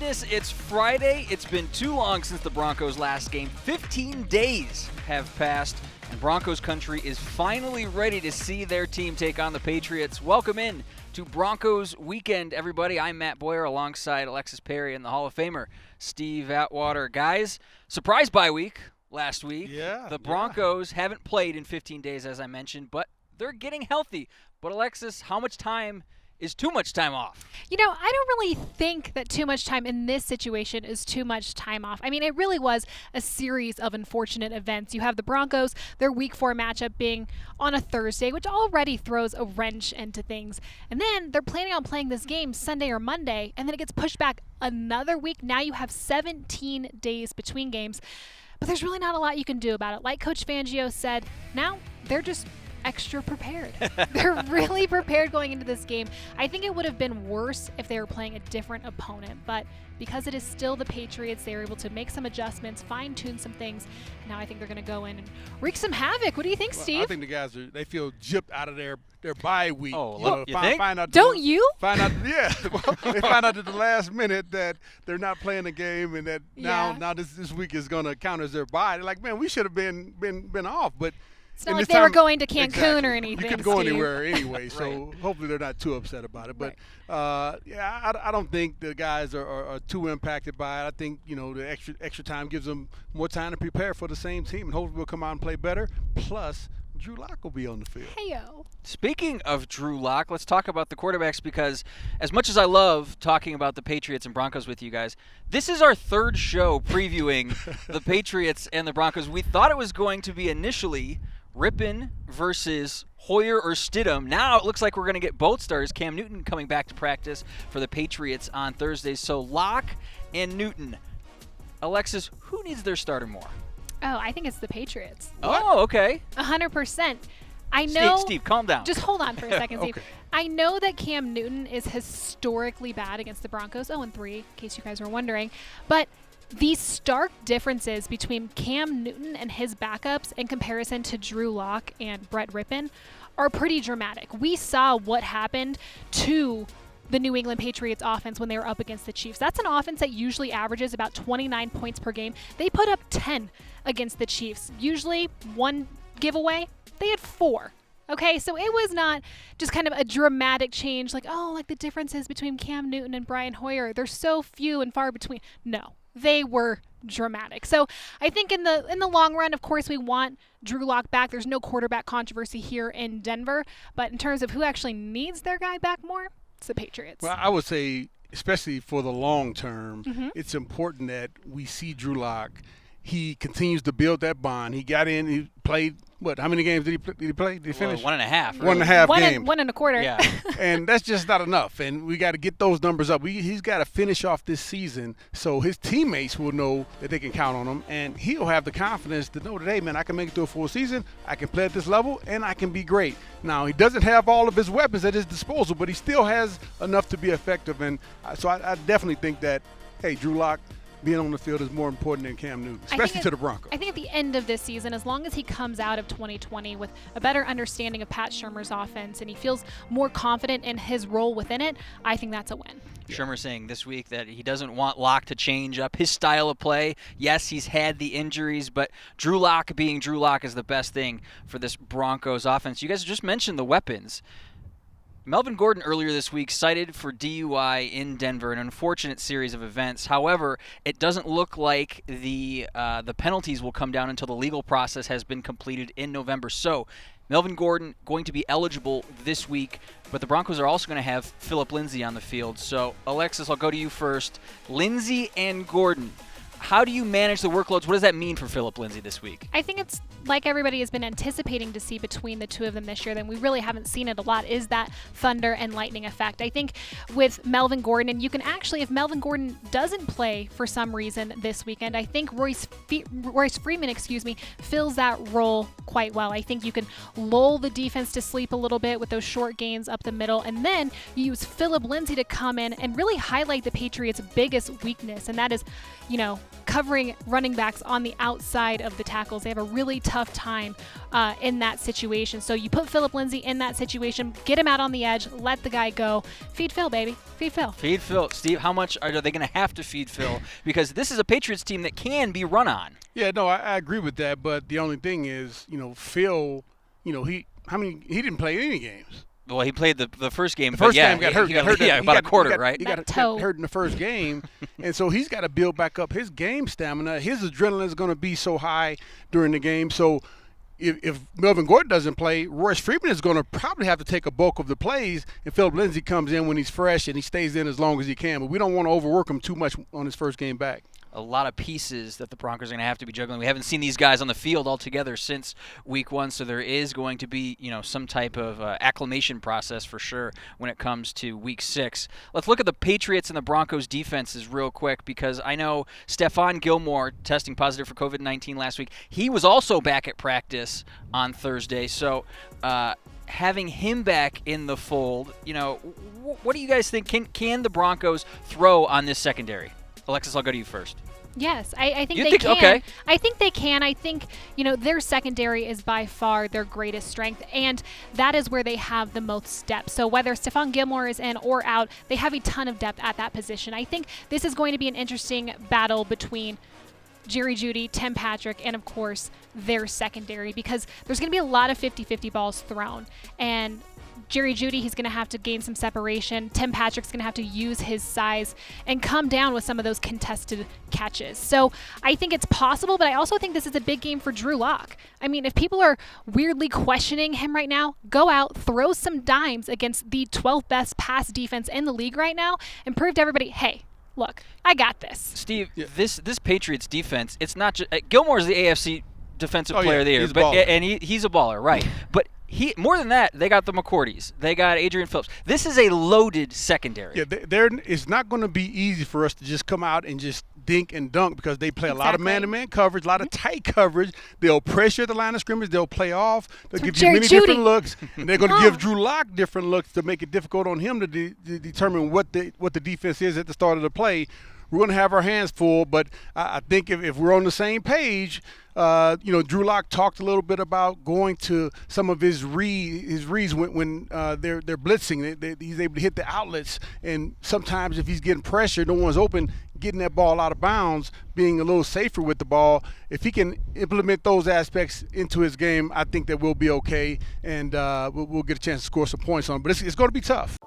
goodness, it's Friday. It's been too long since the Broncos' last game. 15 days have passed, and Broncos country is finally ready to see their team take on the Patriots. Welcome in to Broncos Weekend, everybody. I'm Matt Boyer alongside Alexis Perry and the Hall of Famer Steve Atwater. Guys, surprise bye week last week. The Broncos haven't played in 15 days, as I mentioned, but they're getting healthy. But Alexis, how much time is too much time off? You know, I don't really think that too much time in this situation is too much time off. I mean, it really was a series of unfortunate events. You have the Broncos, their Week 4 matchup being on a Thursday, which already throws a wrench into things. And then they're planning on playing this game Sunday or Monday, and then it gets pushed back another week. Now you have 17 days between games. But there's really not a lot you can do about it. Like Coach Fangio said, now they're just extra prepared. They're really prepared going into this game. I think it would have been worse if they were playing a different opponent, but because it is still the Patriots, they were able to make some adjustments, fine-tune some things. Now I think they're going to go in and wreak some havoc. What do you think, Steve? I think the guys they feel gypped out of their bye week. Oh, you think? Find out Don't you? Find out, yeah. They find out at the last minute that they're not playing the game, and that now this week is going to count as their bye. They're like, man, we should have been off, but. It's not like they were going to Cancun exactly. or anything. You could go Steve. anywhere anyway, so Right. hopefully they're not too upset about it. But I don't think the guys are too impacted by it. I think the extra time gives them more time to prepare for the same team, and hopefully we'll come out and play better. Plus, Drew Lock will be on the field. Heyo. Speaking of Drew Lock, let's talk about the quarterbacks, because as much as I love talking about the Patriots and Broncos with you guys, this is our third show previewing the Patriots and the Broncos. We thought it was going to be initially Rippon versus Hoyer or Stidham. Now it looks like we're going to get both starters. Cam Newton coming back to practice for the Patriots on Thursday. So Lock and Newton. Alexis, who needs their starter more? Oh, I think it's the Patriots. Oh, okay. 100%. I know. Steve, calm down. Just hold on for a second, Steve. Okay. I know that Cam Newton is historically bad against the Broncos, 0-3, in case you guys were wondering. But these stark differences between Cam Newton and his backups in comparison to Drew Lock and Brett Rippon are pretty dramatic. We saw what happened to the New England Patriots offense when they were up against the Chiefs. That's an offense that usually averages about 29 points per game. They put up 10 against the Chiefs. Usually one giveaway, they had 4. Okay, so it was not just kind of a dramatic change like the differences between Cam Newton and Brian Hoyer. They're so few and far between. No, they were dramatic. So I think in the long run, of course, we want Drew Lock back. There's no quarterback controversy here in Denver. But in terms of who actually needs their guy back more, it's the Patriots. Well, I would say, especially for the long term, it's important that we see Drew Lock. He continues to build that bond. He got in, he played, how many games did he play? Did he finish? 1.5. Really. 1.5 games. 1 1/4. Yeah. And that's just not enough. And we got to get those numbers up. He's got to finish off this season so his teammates will know that they can count on him. And he'll have the confidence to know that, hey, man, I can make it through a full season. I can play at this level, and I can be great. Now, he doesn't have all of his weapons at his disposal, but he still has enough to be effective. And so I definitely think that, hey, Drew Lock being on the field is more important than Cam Newton, especially to the Broncos. I think at the end of this season, as long as he comes out of 2020 with a better understanding of Pat Shurmur's offense and he feels more confident in his role within it, I think that's a win. Shurmur saying this week that he doesn't want Lock to change up his style of play. Yes, he's had the injuries, but Drew Lock being Drew Lock is the best thing for this Broncos offense. You guys just mentioned the weapons. Melvin Gordon earlier this week cited for DUI in Denver, an unfortunate series of events. However, it doesn't look like the penalties will come down until the legal process has been completed in November. So Melvin Gordon going to be eligible this week, but the Broncos are also going to have Phillip Lindsay on the field. So, Alexis, I'll go to you first. Lindsay and Gordon, how do you manage the workloads? What does that mean for Phillip Lindsay this week? I think it's like everybody has been anticipating to see between the two of them this year, then we really haven't seen it a lot, is that thunder and lightning effect. I think with Melvin Gordon, and you can actually, if Melvin Gordon doesn't play for some reason this weekend, I think Royce Freeman, fills that role quite well. I think you can lull the defense to sleep a little bit with those short gains up the middle, and then you use Phillip Lindsay to come in and really highlight the Patriots' biggest weakness, and that is, covering running backs on the outside of the tackles. They have a really tough time in that situation. So you put Phillip Lindsay in that situation, get him out on the edge, let the guy go. Feed Phil, baby. Feed Phil. Feed Phil. Steve, how much are they going to have to feed Phil? Because this is a Patriots team that can be run on. Yeah, no, I agree with that. But the only thing is, Phil, he didn't play any games. Well, he played the first game. The first game got hurt. He got about a quarter, right? He got hurt in the first game, and so he's got to build back up his game stamina. His adrenaline is going to be so high during the game. So if Melvin Gordon doesn't play, Royce Freeman is going to probably have to take a bulk of the plays, and Phillip Lindsay comes in when he's fresh and he stays in as long as he can. But we don't want to overwork him too much on his first game back. A lot of pieces that the Broncos are going to have to be juggling. We haven't seen these guys on the field altogether since week 1, so there is going to be, some type of acclimation process for sure when it comes to week 6. Let's look at the Patriots and the Broncos defenses real quick, because I know Stephon Gilmore testing positive for COVID-19 last week. He was also back at practice on Thursday, so having him back in the fold, what do you guys think? Can the Broncos throw on this secondary? Alexis, I'll go to you first. Yes, I think you they think, can. Okay. I think they can. I think, their secondary is by far their greatest strength, and that is where they have the most depth. So whether Stephon Gilmore is in or out, they have a ton of depth at that position. I think this is going to be an interesting battle between Jerry Jeudy, Tim Patrick, and of course their secondary, because there's going to be a lot of 50-50 balls thrown. And Jerry Jeudy, he's going to have to gain some separation. Tim Patrick's going to have to use his size and come down with some of those contested catches. So I think it's possible, but I also think this is a big game for Drew Lock. I mean, if people are weirdly questioning him right now, go out, throw some dimes against the 12th best pass defense in the league right now, and prove to everybody, hey, look, I got this. Steve, this Patriots defense, it's not just Gilmore's the AFC Defensive Player of the Year, and he's a baller, right? But more than that, they got the McCourties. They got Adrian Phillips. This is a loaded secondary. Yeah, it's not going to be easy for us to just come out and just dink and dunk, because they play a lot of man-to-man coverage, a lot of tight coverage. They'll pressure the line of scrimmage. They'll play off. They'll give you many different looks. And they're going to give Drew Lock different looks to make it difficult on him to determine what the defense is at the start of the play. We're going to have our hands full, but I think if we're on the same page, Drew Lock talked a little bit about going to some of his reads when they're blitzing. He's able to hit the outlets, and sometimes if he's getting pressure, no one's open, getting that ball out of bounds, being a little safer with the ball. If he can implement those aspects into his game, I think that we'll be okay, and we'll get a chance to score some points on him. But it's going to be tough.